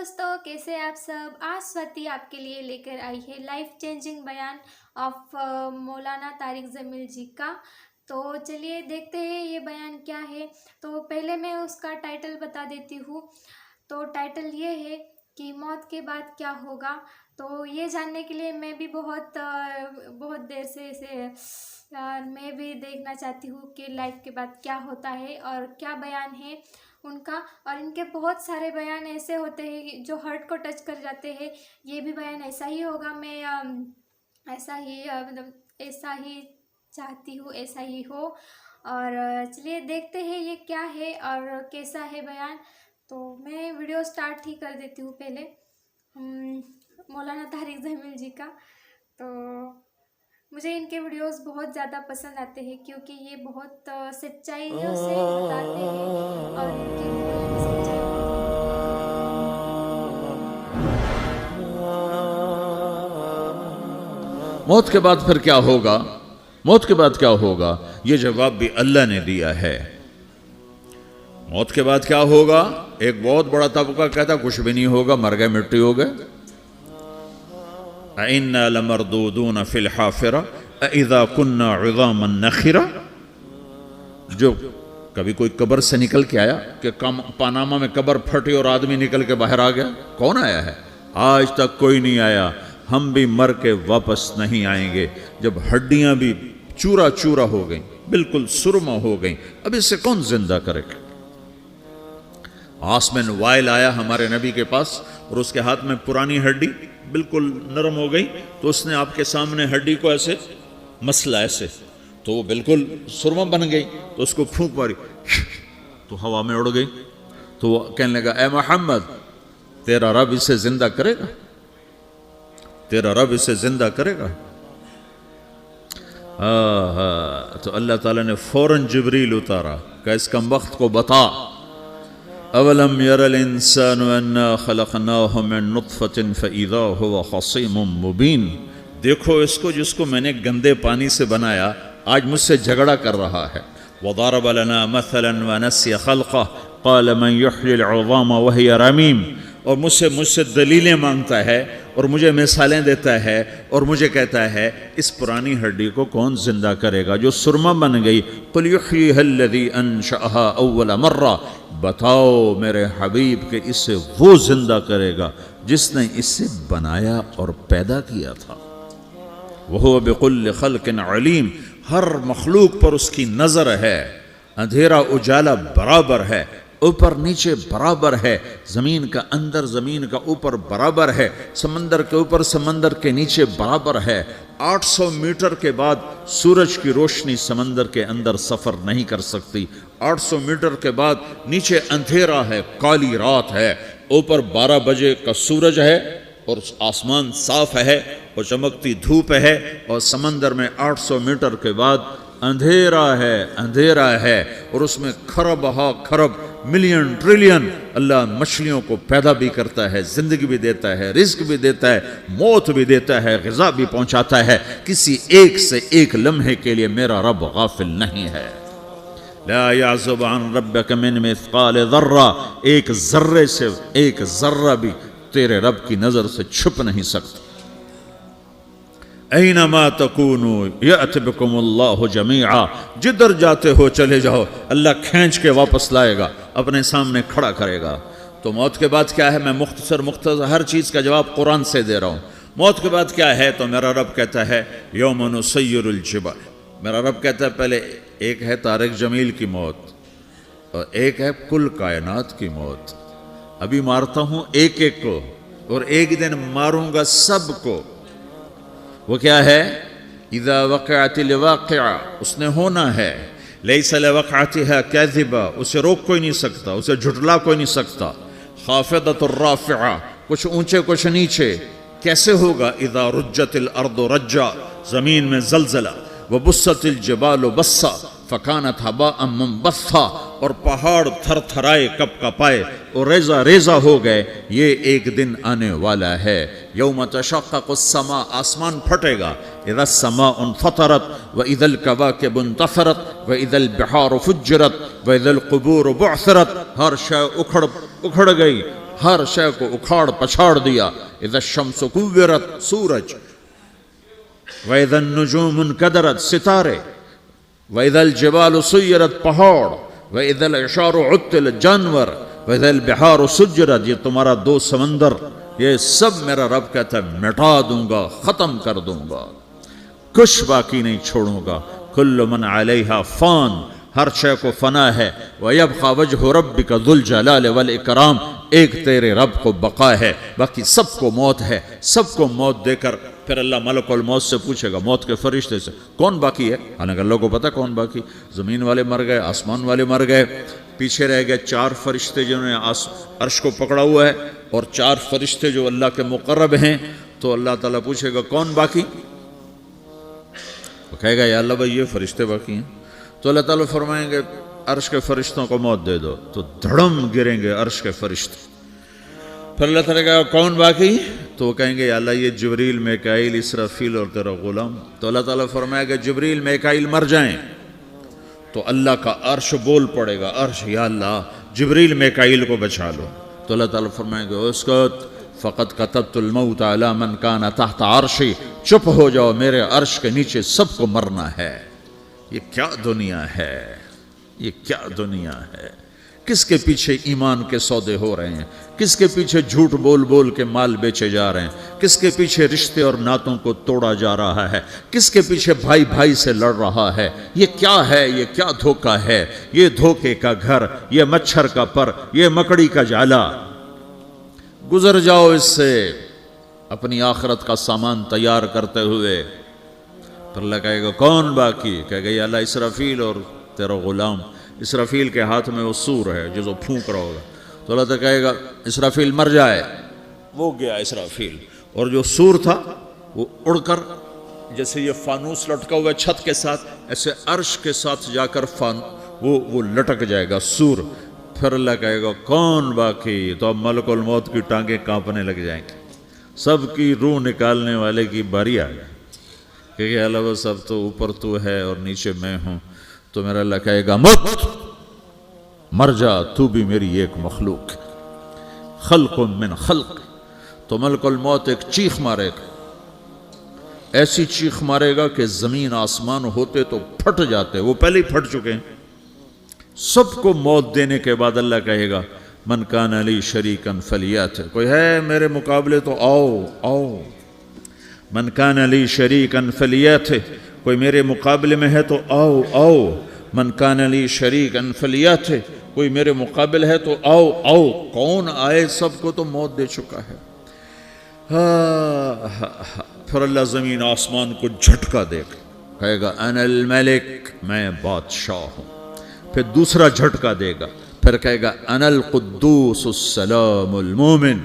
دوستوں، کیسے آپ سب؟ آج سواتی آپ کے لیے لے کر آئی ہے لائف چینجنگ بیان آف مولانا طارق جمیل جی کا۔ تو چلیے دیکھتے ہیں یہ بیان کیا ہے۔ تو پہلے میں اس کا ٹائٹل بتا دیتی ہوں۔ تو ٹائٹل یہ ہے کہ موت کے بعد کیا ہوگا۔ تو یہ جاننے کے لیے میں بھی بہت دیر سے میں بھی دیکھنا چاہتی ہوں کہ لائف کے بعد کیا ہوتا ہے اور کیا بیان ہے ان کا۔ اور ان کے بہت سارے بیان ایسے ہوتے ہیں جو ہارٹ کو ٹچ کر جاتے ہیں۔ یہ بھی بیان ایسا ہی ہوگا، میں ایسا ہی چاہتی ہوں ایسا ہی ہو۔ اور چلیے دیکھتے ہیں یہ کیا ہے اور کیسا ہے بیان۔ تو میں ویڈیو سٹارٹ ہی کر دیتی ہوں پہلے مولانا طارق جمیل جی کا۔ تو مجھے ان کے ویڈیوز بہت زیادہ پسند آتے ہیں کیونکہ یہ بہت سچائیوں سے بتاتے ہیں اور ان کی ویڈیوز میں سچائی موت کے بعد پھر کیا ہوگا؟ موت کے بعد کیا ہوگا؟ یہ جواب بھی اللہ نے دیا ہے۔ موت کے بعد کیا ہوگا؟ ایک بہت بڑا طبقہ کہتا کچھ بھی نہیں ہوگا، مر گئے مٹی ہو گئے۔ اِنَّا لَمَرْدُودُونَ فِي الْحَافِرَةِ اِذَا كُنَّا عِظَامًا نَخِرَةً۔ جو کبھی کوئی قبر سے نکل کے آیا کہ پاناما میں قبر پھٹی اور آدمی نکل کے باہر آ گیا؟ کون آیا ہے؟ آج تک کوئی نہیں آیا۔ ہم بھی مر کے واپس نہیں آئیں گے۔ جب ہڈیاں بھی چورا چورا ہو گئیں، بالکل سرما ہو گئیں، اب اس سے کون زندہ کرے گا؟ آسمین وائل آیا ہمارے نبی کے پاس اور اس کے ہاتھ میں پرانی ہڈی بالکل نرم ہو گئی، تو اس نے آپ کے سامنے ہڈی کو ایسے مسلا ایسے، تو وہ بالکل سرما بن گئی، تو اس کو پھونک ماری تو ہوا میں اڑ گئی۔ تو وہ کہنے لگا اے محمد، تیرا رب اسے زندہ کرے گا؟ تیرا رب اسے زندہ کرے گا؟ تو اللہ تعالیٰ نے فوراً جبریل اتارا کہ اس کم وقت کو بتا، اولم یر الانسان انا خلقناہ من نطفۃ فاذا هو خصیم مبین۔ دیکھو اس کو جس کو میں نے گندے پانی سے بنایا، آج مجھ سے جھگڑا کر رہا ہے۔ وضرب لنا مثلا ونسی خلقہ قال من یحیی العظام وہی رمیم۔ اور مجھ سے دلیلیں مانگتا ہے اور مجھے مثالیں دیتا ہے اور مجھے کہتا ہے اس پرانی ہڈی کو کون زندہ کرے گا جو سرما بن گئی؟ قل یحییھا الذی انشأھا اول مرہ۔ بتاؤ میرے حبیب کہ اسے وہ زندہ کرے گا جس نے اسے بنایا اور پیدا کیا تھا۔ وہو بکل خلق علیم۔ ہر مخلوق پر اس کی نظر ہے۔ اندھیرا اجالا برابر ہے، اوپر نیچے برابر ہے، زمین کا اندر زمین کا اوپر برابر ہے، سمندر کے اوپر سمندر کے نیچے برابر ہے۔ 800 میٹر کے بعد سورج کی روشنی سمندر کے اندر سفر نہیں کر سکتی۔ 800 میٹر کے بعد نیچے اندھیرا ہے، کالی رات ہے، اوپر 12 بجے کا سورج ہے اور آسمان صاف ہے اور چمکتی دھوپ ہے، اور سمندر میں 800 میٹر کے بعد اندھیرا ہے اور اس میں کھرب ہا کھرب ملین ٹریلین اللہ مچھلیوں کو پیدا بھی کرتا ہے، زندگی بھی دیتا ہے، رزق بھی دیتا ہے، موت بھی دیتا ہے، غذا بھی پہنچاتا ہے۔ کسی ایک سے ایک لمحے کے لیے میرا رب غافل نہیں ہے۔ لا يعزب عن ربك من مثقال ذرہ۔ ایک ذرے سے ایک ذرہ بھی تیرے رب کی نظر سے چھپ نہیں سکتا۔ اینما تکونوا یأت بکم اللہ جمیعا۔ جدھر جاتے ہو چلے جاؤ، اللہ کھینچ کے واپس لائے گا، اپنے سامنے کھڑا کرے گا۔ تو موت کے بعد کیا ہے؟ میں مختصر ہر چیز کا جواب قرآن سے دے رہا ہوں۔ موت کے بعد کیا ہے؟ تو میرا رب کہتا ہے یوم نسیر الجبال۔ میرا رب کہتا ہے پہلے ایک ہے طارق جمیل کی موت اور ایک ہے کل کائنات کی موت۔ ابھی مارتا ہوں ایک ایک کو اور ایک دن ماروں گا سب کو۔ وہ کیا ہے؟ اذا وقعت الواقعہ، اس نے ہونا ہے۔ لیس لوقعتها کاذبہ، اسے روک کوئی نہیں سکتا، اسے جھٹلا کوئی نہیں سکتا۔ خافضۃ الرافعہ، کچھ اونچے کچھ نیچے۔ کیسے ہوگا؟ اذا رجت الارض رجا، زمین میں زلزلہ۔ وبست الجبال بسا فکانت ہباء منبثا، اور پہاڑ تھر تھرائے کپ کپائے اور ریزہ ریزہ ہو گئے۔ یہ ایک دن آنے والا ہے۔ یوم تشقق السماء، آسمان پھٹے گا۔ اذا السماء انفطرت واذا الکواکب انتثرت واذا البحار فجرت واذا القبور بعثرت۔ ہر شے اکھڑ گئی، ہر شے کو اکھاڑ پچھاڑ دیا. اذا الشمس کورت سورج، واذا النجوم انکدرت ستارے، واذا الجبال سیرت پہاڑ، واذا العشار عطلت جانور، واذا البحار سجرت، یہ تمہارا 2 سمندر، یہ سب میرا رب کہتا ہے مٹا دوں گا، ختم کر دوں گا، کچھ باقی نہیں چھوڑوں گا. کل من علیہا فان، ہر شے کو فنا ہے. وَيَبْقَى وَجْهُ رَبِّكَ ذُو الْجَلَالِ وَالْإِكْرَامِ، ایک تیرے رب کو بقا ہے، باقی سب کو موت ہے. سب کو موت دے کر پھر اللہ ملک الموت سے پوچھے گا، موت کے فرشتے سے، کون باقی ہے؟ حالانکہ اللہ کو پتہ کون باقی. زمین والے مر گئے، آسمان والے مر گئے، پیچھے رہ گئے 4 فرشتے جنہوں نے عرش کو پکڑا ہوا ہے، اور 4 فرشتے جو اللہ کے مقرب ہیں. تو اللہ تعالیٰ پوچھے گا کون باقی؟ وہ کہے گا یا اللہ بھائی یہ فرشتے باقی ہیں. تو اللہ تعالیٰ فرمائیں گے عرش کے فرشتوں کو موت دے دو، تو دھڑم گریں گے عرش کے فرشتے. پھر اللہ تعالیٰ کہا کون باقی؟ تو وہ کہیں گے یا اللہ یہ جبریل، میکائیل، اسرافیل اور تیرا غلام. تو اللہ تعالیٰ فرمائے گا جبریل میکائیل مر جائیں تو اللہ کا عرش بول پڑے گا، عرش یا اللہ جبریل میکائیل کو بچا لو. تو اللہ تعالیٰ فرمائے گا اسکت فقط کتبت الموت علی من کان تحت عرشی، چپ ہو جاؤ، میرے عرش کے نیچے سب کو مرنا ہے. یہ کیا دنیا ہے، یہ کیا دنیا ہے. کس کے پیچھے ایمان کے سودے ہو رہے ہیں، کس کے پیچھے جھوٹ بول بول کے مال بیچے جا رہے ہیں، کس کے پیچھے رشتے اور ناتوں کو توڑا جا رہا ہے، کس کے پیچھے بھائی بھائی سے لڑ رہا ہے. یہ کیا ہے، یہ کیا دھوکہ ہے، یہ دھوکے کا گھر، یہ مچھر کا پر، یہ مکڑی کا جالا. گزر جاؤ اس سے اپنی آخرت کا سامان تیار کرتے ہوئے. پھر اللہ کہے گا کون باقی؟ کہے گا یا اللہ اسرافیل اور تیرا غلام. اسرافیل کے ہاتھ میں وہ سور ہے جو پھونک رہا ہوگا. تو اللہ تعالیٰ کہے گا اسرافیل مر جائے، وہ گیا اسرافیل. اور جو سور تھا وہ اڑ کر جیسے یہ فانوس لٹکا ہوا چھت کے ساتھ، ایسے عرش کے ساتھ جا کر وہ لٹک جائے گا سور. پھر اللہ کہے گا کون باقی؟ تو اب ملک الموت کی ٹانگیں کانپنے لگ جائیں گی، سب کی روح نکالنے والے کی باری آ گئی. کہ اللہ وہ سب تو اوپر تو ہے اور نیچے میں ہوں. تو میرا اللہ کہے گا مت، مر جا، تو بھی میری ایک مخلوق ہے، خلق من خلق. تو ملک الموت ایک چیخ مارے گا، ایسی چیخ مارے گا کہ زمین آسمان ہوتے تو پھٹ جاتے، وہ پہلے ہی پھٹ چکے ہیں. سب کو موت دینے کے بعد اللہ کہے گا من کان لی شریکن فلیات، کوئی ہے میرے مقابلے تو آؤ آؤ. من کان لی شریکن فلیات، کوئی میرے مقابلے میں ہے تو آؤ آؤ. من کان لی شریکن فلیات، کوئی میرے مقابل ہے تو آؤ آؤ. کون آئے؟ سب کو تو موت دے چکا ہے. پھر اللہ زمین آسمان کو جھٹکا دے گا، کہے گا انا الملک، میں بادشاہ ہوں. پھر دوسرا جھٹکا دے گا، پھر کہے گا انا القدوس السلام المومن،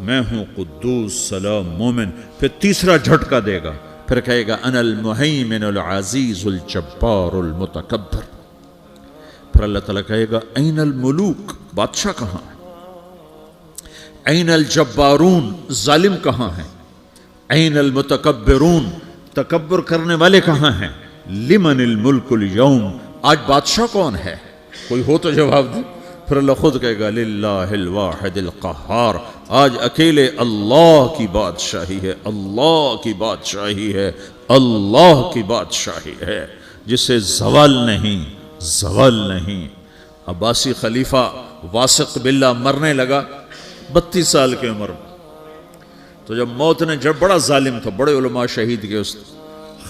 میں ہوں قدوس سلام مومن. پھر تیسرا جھٹکا دے گا، پھر کہے گا انا المہیمن العزیز الجبار المتکبر. پھر اللہ تعالیٰ کہے گا این الملوک، بادشاہ کہاں ہے؟ این الجبارون، ظالم کہاں ہیں؟ این المتکبرون، تکبر کرنے والے کہاں ہیں؟ لمن الملک اليوم، آج بادشاہ کون ہے؟ کوئی ہو تو جواب دے. پھر اللہ خود کہے گا للہ الواحد القہار، آج اکیلے اللہ کی بادشاہی ہے، اللہ کی بادشاہی ہے، اللہ کی بادشاہی ہے، جسے زوال نہیں، زوال نہیں. عباسی خلیفہ واثق باللہ مرنے لگا 32 سال کی عمر میں. تو جب موت نے، جب بڑا ظالم تھا، بڑے علماء شہید کے اس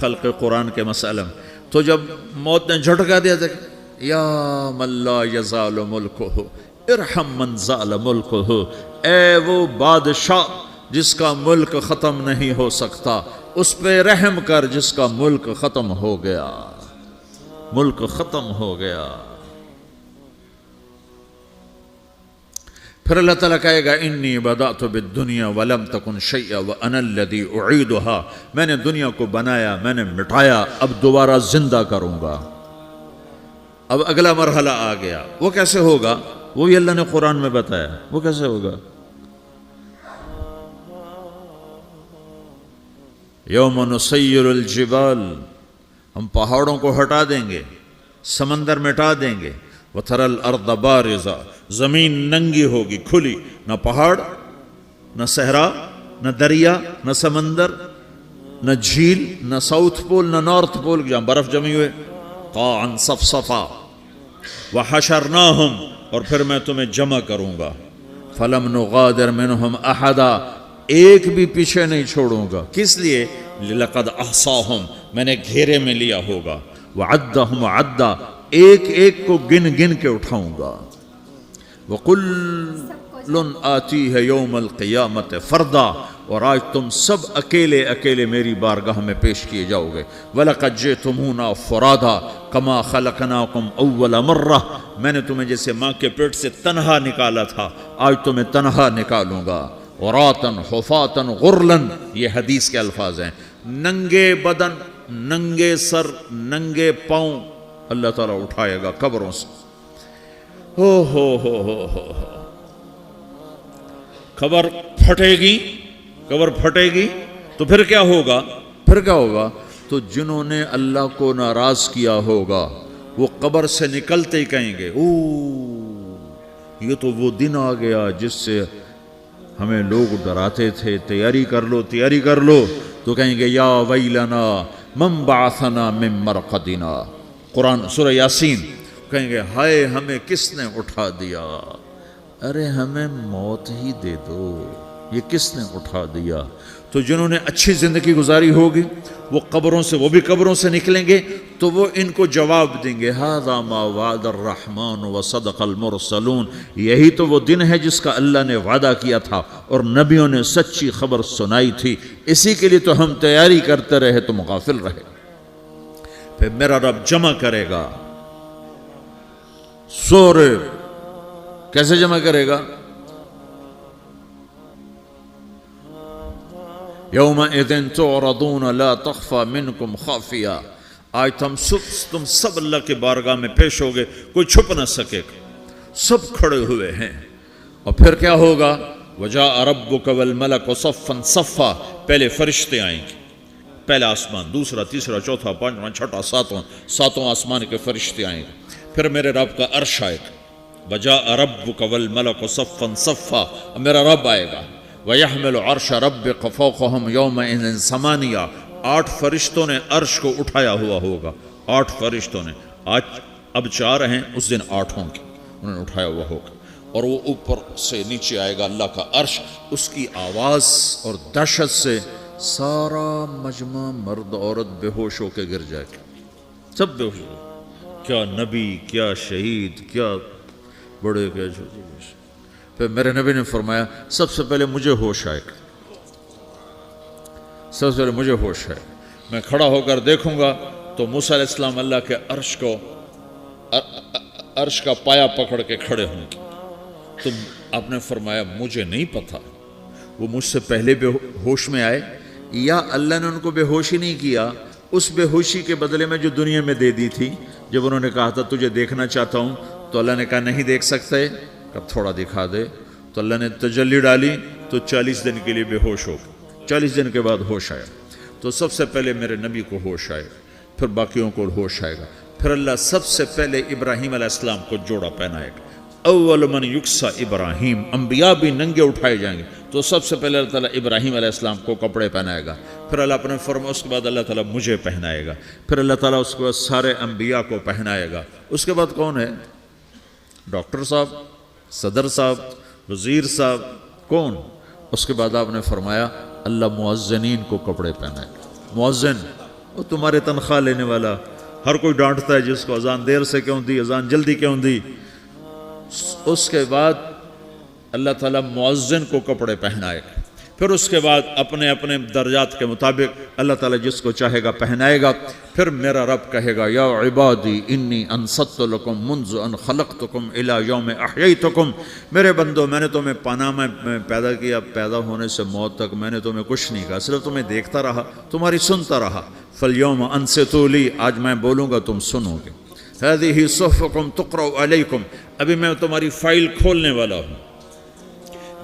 خلق قرآن کے مسئلہ میں، تو جب موت نے جھٹکا دیا تھا یا من لا یزال ملکہ ارحم من زال ملکہ، اے وہ بادشاہ جس کا ملک ختم نہیں ہو سکتا، اس پہ رحم کر جس کا ملک ختم ہو گیا، ملک ختم ہو گیا. پھر اللہ تعالیٰ کہے گا انی بدأت بالدنیا ولم تکن شیئا وانا الذی اعیدہا، میں نے دنیا کو بنایا، میں نے مٹایا، اب دوبارہ زندہ کروں گا. اب اگلا مرحلہ آ گیا. وہ کیسے ہوگا؟ وہ بھی اللہ نے قرآن میں بتایا. وہ کیسے ہوگا؟ یوم نسیر الجبال، ہم پہاڑوں کو ہٹا دیں گے، سمندر مٹا دیں گے. وترى الارض بارزہ، زمین ننگی ہوگی، کھلی، نہ پہاڑ، نہ صحرا، نہ دریا، نہ سمندر، نہ جھیل، نہ ساؤتھ پول، نہ نارتھ پول جہاں برف جمی ہوئے، قاعا صفصفا، وحشرناہم، اور پھر میں تمہیں جمع کروں گا، فلم نغادر منہم احدا، ایک بھی پیچھے نہیں چھوڑوں گا، کس لیے؟ لقد احصاہم، میں نے گھیرے میں لیا ہوگا، وعدہم عدا، ایک ایک کو گن گن کے اٹھاؤں گا، وَكُلٌّ آتِيهَ يَوْمَ الْقِيَامَةِ فَرْدًا، اور آج تم سب اکیلے اکیلے میری بارگاہ میں پیش کیے جاؤ گے، وَلَقَدْ جِئْتُمُونَا فُرَادًا كَمَا خَلَقْنَاكُمْ أَوَّلَ مَرَّةٍ، میں نے تمہیں جیسے ماں کے پیٹ سے تنہا نکالا تھا، آج تمہیں تنہا نکالوں گا، عُرَاةً حُفَاةً غُرْلًا، یہ حدیث کے الفاظ ہیں، ننگے بدن، ننگے سر، ننگے پاؤں اللہ تعالیٰ اٹھائے گا قبروں سے، ہو قبر پھٹے گی تو پھر کیا ہوگا؟ تو جنہوں نے اللہ کو ناراض کیا ہوگا وہ قبر سے نکلتے ہی کہیں گے یہ تو وہ دن آ گیا جس سے ہمیں لوگ ڈراتے تھے، تیاری کر لو، تو کہیں گے یا ویلنا من بعثنا من مرقدنا، قرآن سورہ یاسین، کہیں گے ہائے ہمیں کس نے اٹھا دیا، ارے ہمیں موت ہی دے دو، یہ کس نے اٹھا دیا؟ تو جنہوں نے اچھی زندگی گزاری ہوگی وہ بھی قبروں سے نکلیں گے تو وہ ان کو جواب دیں گے ھذا ما وعد الرحمن وصدق المرسلون، یہی تو وہ دن ہے جس کا اللہ نے وعدہ کیا تھا اور نبیوں نے سچی خبر سنائی تھی، اسی کے لیے تو ہم تیاری کرتے رہے، تم غافل رہے۔ پھر میرا رب جمع کرے گا، سورے کیسے جمع کرے گا؟ یومئذ تعرضون لا تخفى منکم خافیہ، آج تم سب اللہ کے بارگاہ میں پیش ہوگے، کوئی چھپ نہ سکے گا، سب کھڑے ہوئے ہیں، اور پھر کیا ہوگا؟ وجاء ربک والملک صفا صفا، پہلے فرشتے آئیں گے، پہلا آسمان، دوسرا، تیسرا، چوتھا، پانچواں، چھٹا، ساتواں آسمان کے فرشتے آئیں گے، پھر میرے رب کا عرش آئے گا، وجاء ربک والملک صفا صفا، میرا رب آئے گا، وَيَحْمِلُ عَرْشَ رَبِّكَ فَوْقَهُمْ يَوْمَئِذٍ ثَمَانِيَةٌ، 8 فرشتوں نے عرش کو اٹھایا ہوا ہوگا، 8 فرشتوں نے، اب 4 ہیں، اس دن 8 ہوں گے، انہوں نے اٹھایا ہوا ہوگا، اور وہ اوپر سے نیچے آئے گا اللہ کا عرش، اس کی آواز اور دہشت سے سارا مجمع مرد عورت بے ہوش ہو کے گر جائے گا، سب بے ہوش ہو، کیا نبی، کیا شہید، کیا بڑے، کیا چھوٹے۔ پھر میرے نبی نے فرمایا سب سے پہلے مجھے ہوش آئے گا، سب سے پہلے مجھے ہوش آئے گا، میں کھڑا ہو کر دیکھوں گا تو موسیٰ علیہ السلام اللہ کے عرش کا پایا پکڑ کے کھڑے ہوں گے، تو آپ نے فرمایا مجھے نہیں پتا وہ مجھ سے پہلے بے ہوش میں آئے یا اللہ نے ان کو بے ہوش ہی نہیں کیا، اس بے ہوشی کے بدلے میں جو دنیا میں دے دی تھی، جب انہوں نے کہا تھا تجھے دیکھنا چاہتا ہوں تو اللہ نے کہا نہیں دیکھ سکتے، تھوڑا دکھا دے، تو اللہ نے تجلی ڈالی تو 40 دن کے لیے بے ہوش ہو گئے، 40 دن کے بعد ہوش آیا، تو سب سے پہلے میرے نبی کو ہوش آئے گا، پھر باقیوں کو ہوش آئے گا، پھر اللہ سب سے پہلے ابراہیم علیہ السلام کو جوڑا پہنائے گا، اول من یکسا ابراہیم، انبیاء بھی ننگے اٹھائے جائیں گے، تو سب سے پہلے اللہ تعالیٰ ابراہیم علیہ السلام کو کپڑے پہنائے گا، پھر اللہ اپنے فرما، اس کے بعد اللہ تعالیٰ مجھے پہنائے گا، پھر اللہ تعالیٰ اس کے بعد سارے انبیاء کو پہنائے گا، اس کے بعد کون ہے؟ ڈاکٹر صاحب، صدر صاحب، وزیر صاحب، کون؟ اس کے بعد آپ نے فرمایا اللہ مؤذنین کو کپڑے پہنائے گا، مؤذن وہ تمہارے تنخواہ لینے والا، ہر کوئی ڈانٹتا ہے جس کو اذان دیر سے کیوں دی، اذان جلدی کیوں دی، اس کے بعد اللہ تعالیٰ مؤذن کو کپڑے پہنائے گا، پھر اس کے بعد اپنے اپنے درجات کے مطابق اللہ تعالیٰ جس کو چاہے گا پہنائے گا، پھر میرا رب کہے گا یا عبادی انی انصت لکم منذ ان خلقتکم الی یوم احییتکم، میرے بندو میں نے تمہیں پاناہ میں پیدا کیا، پیدا ہونے سے موت تک میں نے تمہیں کچھ نہیں کہا، صرف تمہیں دیکھتا رہا، تمہاری سنتا رہا، فالیوم انصتوا لی، آج میں بولوں گا تم سنو گے، ہذہ صحفکم تقرأ علیکم، ابھی میں تمہاری فائل کھولنے والا ہوں،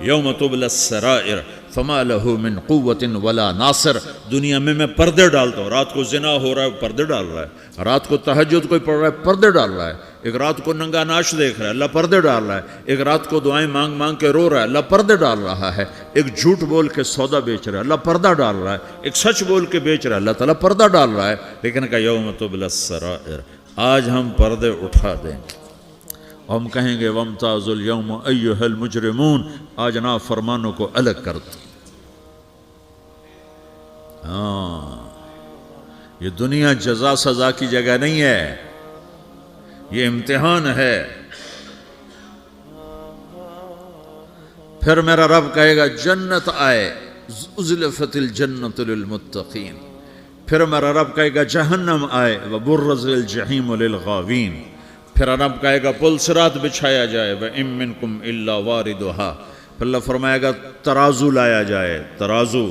یوم تبلی السرائر فما لہ من قوت ولا ناصر. دنیا میں پردے ڈالتا ہوں. رات کو زنا ہو رہا ہے پردے ڈال رہا ہے, رات کو تہجد کوئی پڑھ رہا ہے پردے ڈال رہا ہے, ایک رات کو ننگا ناچ دیکھ رہا ہے اللہ پردے ڈال رہا ہے, ایک رات کو دعائیں مانگ مانگ کے رو رہا ہے اللہ پردے ڈال رہا ہے, ایک جھوٹ بول کے سودا بیچ رہا ہے اللہ پردہ ڈال رہا ہے, ایک سچ بول کے بیچ رہا ہے اللہ تعالیٰ پردہ ڈال رہا ہے. لیکن کہ یوم تبلی السرائر, آج ہم پردے اٹھا دیں گے. ہم کہیں گے وامتازوا اليوم ایھا المجرمون, آج نافرمانوں کو الگ کر دو. ہاں, یہ دنیا جزا سزا کی جگہ نہیں ہے, یہ امتحان ہے. پھر میرا رب کہے گا جنت آئے, ازلفت الجنت للمتقین. پھر میرا رب کہے گا جہنم آئے, وبرز الجحیم للغاوین. پھر رب کہے گا پل صراط بچھایا جائے, وَإِن مِّنكُمْ إِلَّا وَارِدُهَا. پھر اللہ فرمائے گا ترازو لایا جائے, ترازو.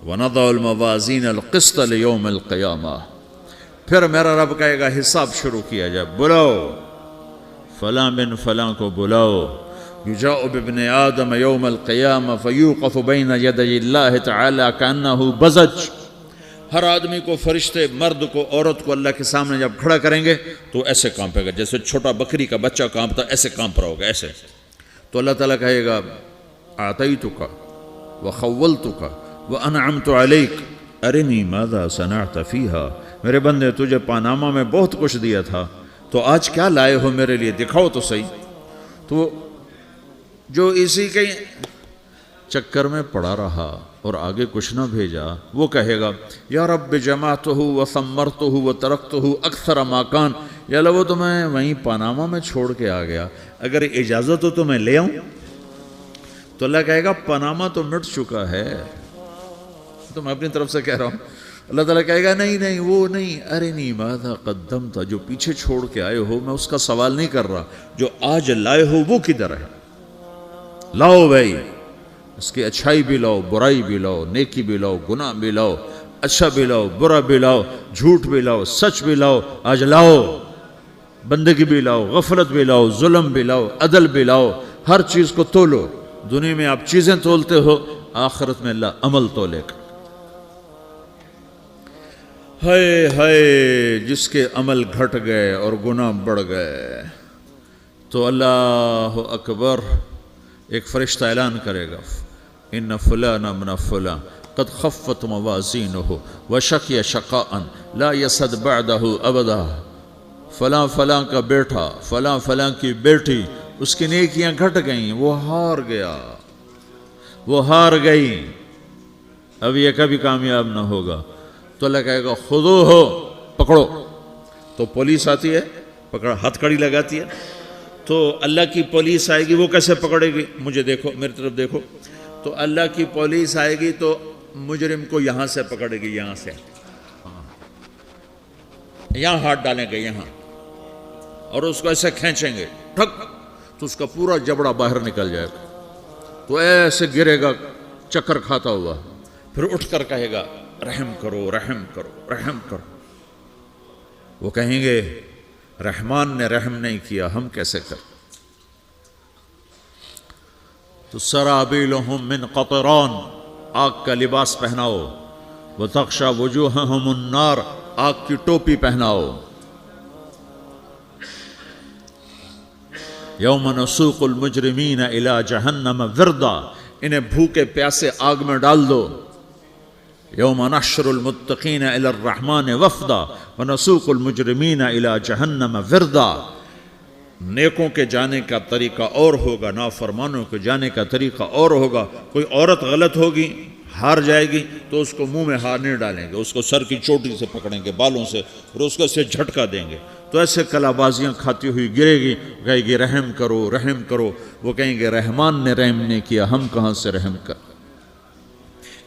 وَنَضَعُ الْمَوَازِينَ الْقِسْطَ لِيَوْمِ الْقِيَامَةِ. پھر میرا رب کہے گا حساب شروع کیا جائے, بلاؤ فلاں بن فلاں کو بلاؤ. یجاء بابن آدم یوم القیامہ فیوقف بین یدی اللہ تعالی کأنہ بزج. ہر آدمی کو, فرشتے مرد کو عورت کو اللہ کے سامنے جب کھڑا کریں گے تو ایسے کانپے گا جیسے چھوٹا بکری کا بچہ کانپتا, ایسے کانپ رہا ہوگا ایسے. تو اللہ تعالیٰ کہے گا اعطیتک وخولتک وانعمت علیک ارنی ماذا صنعت فیہا. میرے بندے تجھے پاناما میں بہت کچھ دیا تھا, تو آج کیا لائے ہو میرے لیے, دکھاؤ تو صحیح. تو جو اسی کے چکر میں پڑا رہا اور آگے کچھ نہ بھیجا, وہ کہے گا یا رب جمعتہ وثمرتہ وترکتہ اکثر ما کان. یا اللہ وہ تو میں وہیں پاناما میں چھوڑ کے آ گیا, اگر اجازت ہو تو میں لے آؤں. تو اللہ کہے گا پاناما تو مٹ چکا ہے, تو میں اپنی طرف سے کہہ رہا ہوں. اللہ تعالیٰ کہے گا نہیں نہیں وہ نہیں, ارنی ماذا قدمت. جو پیچھے چھوڑ کے آئے ہو میں اس کا سوال نہیں کر رہا, جو آج لائے ہو وہ کدھر ہے. لاؤ بھائی, اس کی اچھائی بھی لاؤ, برائی بھی لاؤ, نیکی بھی لاؤ, گناہ بھی لاؤ, اچھا بھی لاؤ, برا بھی لاؤ, جھوٹ بھی لاؤ, سچ بھی لاؤ. آج لاؤ, بندگی بھی لاؤ, غفلت بھی لاؤ, ظلم بھی لاؤ, عدل بھی لاؤ. ہر چیز کو تولو. دنیا میں آپ چیزیں تولتے ہو, آخرت میں اللہ عمل تولے گا. ہائے ہائے جس کے عمل گھٹ گئے اور گناہ بڑھ گئے, تو اللہ اکبر, ایک فرشتہ اعلان کرے گا ان فلان من فلان قد خفت موازینہ وشقی شقاء لا یسد بعدہ ابدا. فلاں فلاں کا بیٹا, فلاں فلاں کی بیٹی, اس کی نیکیاں گھٹ گئیں, وہ ہار گیا, وہ ہار گئی, اب یہ کبھی کامیاب نہ ہوگا. تو اللہ کہے گا خودو ہو, پکڑو. تو پولیس آتی ہے, پکڑا, ہتھ کڑی لگاتی ہے. تو اللہ کی پولیس آئے گی, وہ کیسے پکڑے گی, مجھے دیکھو, میری طرف دیکھو. تو اللہ کی پولیس آئے گی تو مجرم کو یہاں سے پکڑے گی, یہاں سے, یہاں ہاتھ ڈالیں گے یہاں, اور اس کو ایسے کھینچیں گے ٹھک, تو اس کا پورا جبڑا باہر نکل جائے گا. تو ایسے گرے گا چکر کھاتا ہوا, پھر اٹھ کر کہے گا رحم کرو رحم کرو رحم کرو. وہ کہیں گے رحمان نے رحم نہیں کیا, ہم کیسے کریں. تو سرابیلہم من قطران, آگ کا لباس پہناؤ. وتغشا وجوہہم النار, آگ کی ٹوپی پہناؤ. یوم نسوق المجرمین الی جہنم وردا, انہیں بھوکے پیاسے آگ میں ڈال دو. یوم نحشر المتقین الی الرحمن وفدا ونسوق المجرمین الی جہنم وردا. نیکوں کے جانے کا طریقہ اور ہوگا, نافرمانوں کے جانے کا طریقہ اور ہوگا. کوئی عورت غلط ہوگی, ہار جائے گی, تو اس کو منہ میں ہار نہیں ڈالیں گے, اس کو سر کی چوٹی سے پکڑیں گے, بالوں سے, اور اس کو اسے جھٹکا دیں گے. تو ایسے کلا بازیاں کھاتی ہوئی گرے گی, کہے گی رحم کرو رحم کرو. وہ کہیں گے رحمان نے رحم نہیں کیا, ہم کہاں سے رحم کر.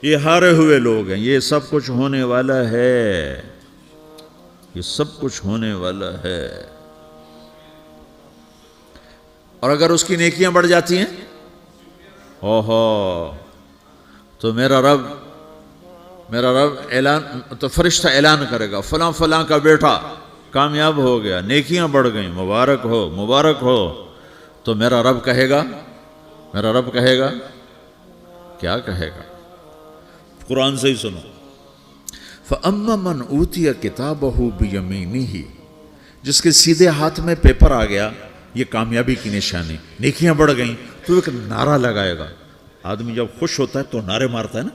یہ ہارے ہوئے لوگ ہیں. یہ سب کچھ ہونے والا ہے, یہ سب کچھ ہونے والا ہے. اور اگر اس کی نیکیاں بڑھ جاتی ہیں, اوہو, تو میرا رب اعلان, تو فرشتہ اعلان کرے گا فلاں فلاں کا بیٹا کامیاب ہو گیا, نیکیاں بڑھ گئیں, مبارک ہو مبارک ہو. تو میرا رب کہے گا میرا رب کہے گا کیا کہے گا؟ قرآن سے ہی سنو. فَأَمَّا مَنْ أُوتِيَ كِتَابَهُ بِيَمِينِهِ، جس کے سیدھے ہاتھ میں پیپر آ گیا، یہ کامیابی کی نشانی، نیکیاں بڑھ گئیں، تو ایک نعرہ لگائے گا. آدمی جب خوش ہوتا ہے تو نعرے مارتا ہے نا،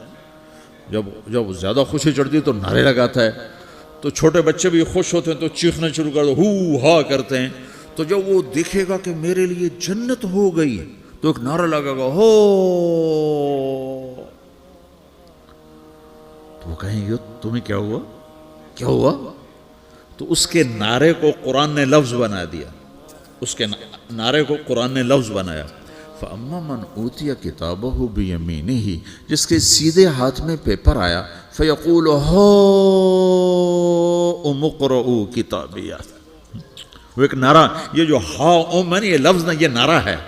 جب زیادہ خوشی چڑھتی ہے تو نعرے لگاتا ہے. تو چھوٹے بچے بھی خوش ہوتے ہیں تو چیخنا شروع کر دو، ہو ہا کرتے ہیں. تو جب وہ دیکھے گا کہ میرے لیے جنت ہو گئی تو ایک نعرہ لگے گا، ہو. تو وہ کہیں گے تمہیں کیا ہوا، کیا ہوا؟ تو اس کے نعرے کو قرآن نے لفظ بنا دیا، اس کے نعرے کو قرآن نے لفظ بنایا. فَأَمَّا مَنْ أُوتِيَ كِتَابَهُ بِيَمِينِهِ، جس کے سیدھے ہاتھ میں پیپر آیا، فَيَقُولُ هَاؤْمُ اقْرَءُوا كِتَابِيَهْ. وہ ایک نعرہ، یہ جو ہا ام ہے نا، یہ لفظ نہ، یہ نعرہ ہے.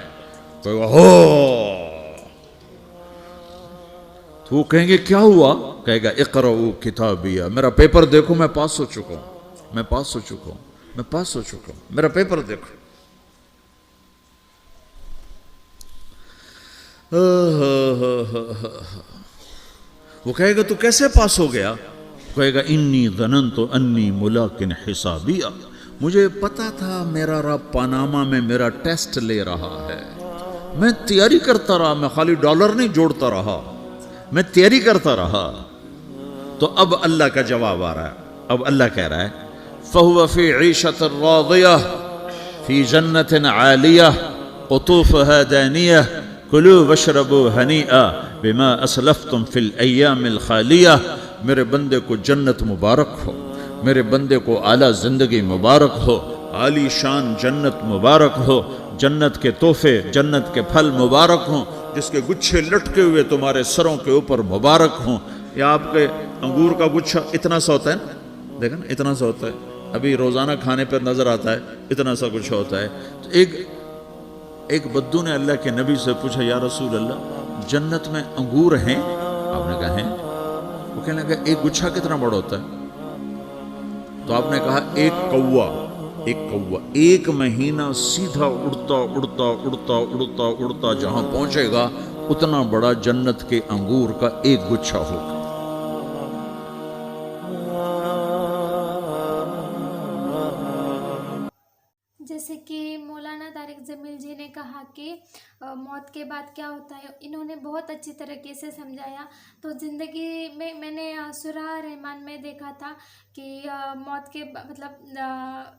تو وہ کہیں گے کیا ہوا؟ کہے گا اقرؤوا کتابیہ، میرا پیپر دیکھو، میں پاس ہو چکا ہوں، میں پاس ہو چکا ہوں، میں پاس ہو چکا ہوں، میرا پیپر دیکھو. وہ کہے گا تو کیسے پاس ہو گیا؟ کہے گا انی ظننت انی ملاق حسابیہ، مجھے پتا تھا میرا رب پاناما میں میرا ٹیسٹ لے رہا ہے. میں تیاری کرتا رہا، میں خالی ڈالر نہیں جوڑتا رہا، میں تیاری کرتا رہا. تو اب اللہ کا جواب آ رہا ہے. اب اللہ کہہ رہا ہے فَهُوَ فِي عِيشَةٍ رَاضِيَةٍ فِي جَنَّةٍ عَالِيَةٍ قُطُوفُهَا دَانِيَةٌ كُلُوا وَاشْرَبُوا هَنِيئًا بِمَا أَسْلَفْتُمْ فِي الْأَيَّامِ الْخَالِيَةِ. میرے بندے کو جنت مبارک ہو، میرے بندے کو اعلیٰ زندگی مبارک ہو، عالی شان جنت مبارک ہو، جنت کے تحفے، جنت کے پھل مبارک ہوں، جس کے گچھے لٹکے ہوئے تمہارے سروں کے اوپر مبارک ہوں. یا آپ کے انگور کا گچھا اتنا سا ہوتا ہے نا، دیکھیں نا اتنا سا ہوتا ہے، ابھی روزانہ کھانے پر نظر آتا ہے، اتنا سا گچھا ہوتا ہے. تو ایک بدو نے اللہ کے نبی سے پوچھا یا رسول اللہ جنت میں انگور ہیں؟ آپ نے کہا ہیں. وہ کہنے لگا ایک گچھا کتنا بڑا ہوتا ہے؟ تو آپ نے کہا ایک کوا ایک مہینہ سیدھا اڑتا اڑتا اڑتا اڑتا اڑتا جہاں پہنچے گا اتنا بڑا جنت کے انگور کا ایک گچھا ہوگا. جیسے کہ مولانا طارق جمیل جی نے کہا کہ موت کے بعد کیا ہوتا ہے، انہوں نے بہت اچھی طریقے سے سمجھایا. تو زندگی میں نے سورہ رحمان میں دیکھا تھا کہ موت کے مطلب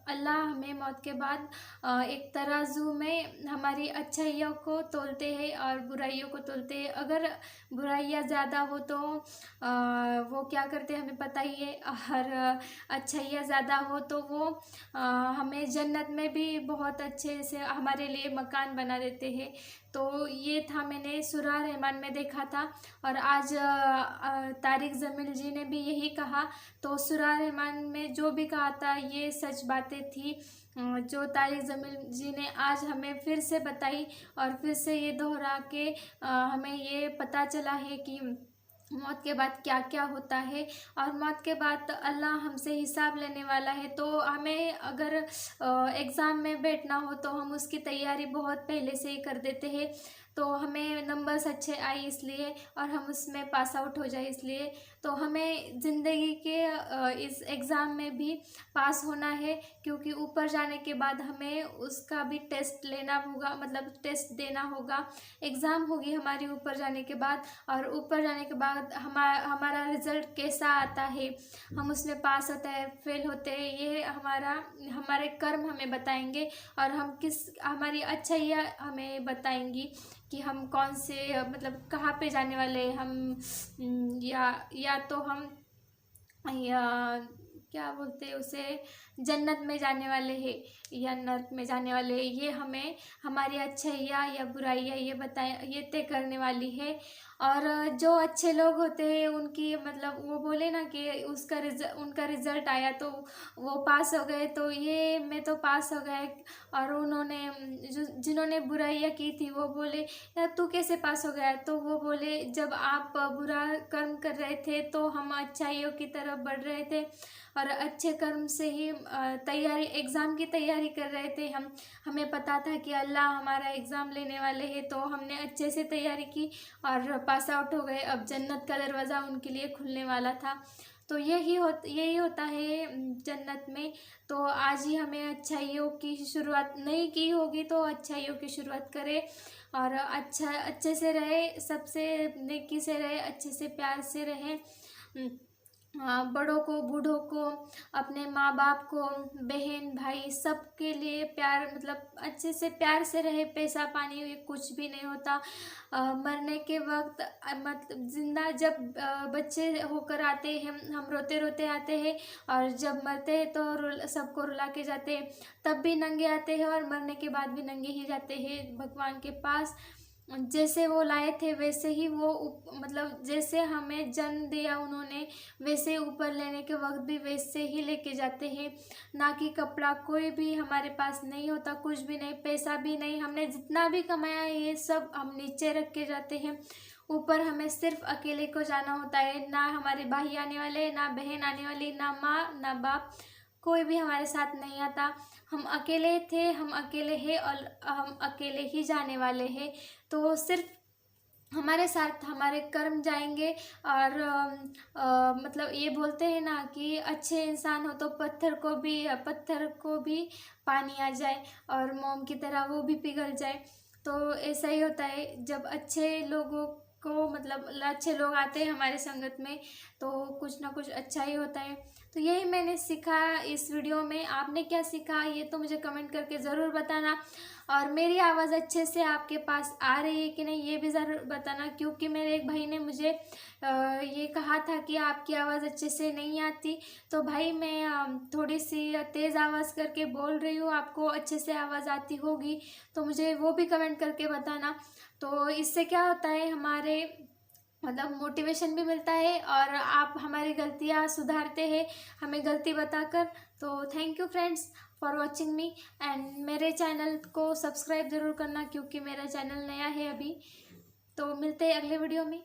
اللہ ہمیں موت کے بعد ایک ترازو میں ہماری اچھائیوں کو تولتے ہیں اور برائیوں کو تولتے ہیں. اگر برائیاں زیادہ ہو تو وہ کیا کرتے ہیں ہمیں پتہ ہی ہے، اور اچھائیاں زیادہ ہو تو وہ ہمیں جنت میں بھی بہت اچھے سے ہمارے لیے مکان بنا دیتے ہیں. تو یہ تھا، میں نے سورہ رحمان میں دیکھا تھا، اور آج طارق جمیل جی نے بھی یہی کہا. تو سورہ رحمان میں جو بھی کہا تھا یہ سچ باتیں تھی جو طارق جمیل جی نے آج ہمیں پھر سے بتائی، اور پھر سے یہ دہرا کے ہمیں یہ پتہ چلا ہے کہ موت کے بعد کیا کیا ہوتا ہے. اور موت کے بعد اللہ ہم سے حساب لینے والا ہے. تو ہمیں اگر ایگزام میں بیٹھنا ہو تو ہم اس کی تیاری بہت پہلے سے ہی کر دیتے ہیں. تو ہمیں نمبرز اچھے آئے اس لیے، اور ہم اس میں پاس آؤٹ ہو جائے اس لیے. تو ہمیں زندگی کے اس ایگزام میں بھی پاس ہونا ہے، کیونکہ اوپر جانے کے بعد ہمیں اس کا بھی ٹیسٹ لینا ہوگا، مطلب ٹیسٹ دینا ہوگا. ایگزام ہوگی ہماری اوپر جانے کے بعد، اور اوپر جانے کے بعد ہمارا رزلٹ کیسا آتا ہے، ہم اس میں پاس ہوتے ہیں فیل ہوتے ہیں، یہ ہمارے کرم ہمیں بتائیں گے. اور ہماری اچھائیاں ہمیں بتائیں گی کہ ہم کون سے مطلب کہاں پہ جانے والے ہم، یا تو ہم کیا بولتے ہیں اسے، جنت میں جانے والے ہیں یا نرک میں جانے والے ہیں. یہ ہمیں ہماری اچھائیاں یا برائیاں یہ طے کرنے والی ہے. اور جو اچھے لوگ ہوتے ہیں ان کی مطلب وہ بولے نا کہ ان کا رزلٹ آیا تو وہ پاس ہو گئے، تو یہ میں تو پاس ہو گئے، اور انہوں نے جنہوں نے برائیاں کی تھی وہ بولے یار تو کیسے پاس ہو گیا، تو وہ بولے جب آپ برا کرم کر رہے تھے تو ہم اچھائیوں کی طرف بڑھ رہے تھے اور اچھے کرم سے ہی ایگزام کی تیاری کر رہے تھے، ہمیں پتہ تھا کہ اللہ ہمارا ایگزام لینے والے ہیں، تو ہم نے اچھے سے تیاری کی اور پاس آؤٹ ہو گئے، اب جنت کا دروازہ ان کے لیے کھلنے والا تھا۔ تو یہی ہوتا ہے جنت میں۔ تو آج ہی ہمیں اچھائیوں کی شروعات نہیں کی ہوگی تو اچھائیوں کی شروعات کرے اور اچھے سے رہے، سب سے نیکی سے رہے، اچھے سے پیار سے رہے، بڑوں کو بوڑھوں کو اپنے ماں باپ کو بہن بھائی سب کے لیے پیار، مطلب اچھے سے پیار سے رہے۔ پیسہ پانی کچھ بھی نہیں ہوتا، مرنے کے وقت مطلب زندہ جب بچے ہو کر آتے ہیں ہم روتے روتے آتے ہیں، اور جب مرتے ہیں تو سب کو رلا کے جاتے ہیں، تب بھی ننگے آتے ہیں اور مرنے کے بعد بھی ننگے ہی جاتے ہیں بھگوان کے پاس۔ جیسے وہ لائے تھے ویسے ہی وہ مطلب جیسے ہمیں جنم دیا انہوں نے ویسے اوپر لینے کے وقت بھی ویسے ہی لے کے جاتے ہیں، نہ کہ کپڑا کوئی بھی ہمارے پاس نہیں ہوتا، کچھ بھی نہیں، پیسہ بھی نہیں، ہم نے جتنا بھی کمایا ہے یہ سب ہم نیچے رکھ کے جاتے ہیں، اوپر ہمیں صرف اکیلے کو جانا ہوتا ہے، نہ ہمارے بھائی آنے والے، نہ بہن آنے والی، نہ ماں نہ باپ، کوئی بھی ہمارے ساتھ نہیں آتا، ہم اکیلے تھے، ہم اکیلے ہیں اور ہم اکیلے ہی جانے والے ہیں۔ تو صرف ہمارے ساتھ ہمارے کرم جائیں گے، اور مطلب یہ بولتے ہیں نا کہ اچھے انسان ہو تو پتھر کو بھی پانی آ جائے اور موم کی طرح وہ بھی پگھل جائے، تو ایسا ہی ہوتا ہے جب اچھے لوگوں کو مطلب اچھے لوگ آتے ہیں ہمارے سنگت میں تو کچھ نہ کچھ اچھا ہی ہوتا ہے۔ تو یہی میں نے سیکھا اس ویڈیو میں، آپ نے کیا سیکھا یہ تو مجھے کمنٹ کر کے ضرور بتانا، اور میری آواز اچھے سے آپ کے پاس آ رہی ہے کہ نہیں یہ بھی ضرور بتانا، کیونکہ میرے ایک بھائی نے مجھے یہ کہا تھا کہ آپ کی آواز اچھے سے نہیں آتی، تو بھائی میں تھوڑی سی تیز آواز کر کے بول رہی ہوں، آپ کو اچھے سے آواز آتی ہوگی تو مجھے وہ بھی کمنٹ کر کے بتانا۔ تو اس سے کیا ہوتا ہے ہمارے مطلب موٹیویشن بھی ملتا ہے اور آپ ہماری غلطیاں سدھارتے ہیں ہمیں غلطی بتا کر۔ تو thank you friends for watching me, and میرے چینل کو سبسکرائب ضرور کرنا کیونکہ میرا چینل نیا ہے ابھی۔ تو ملتے ہیں اگلے ویڈیو میں۔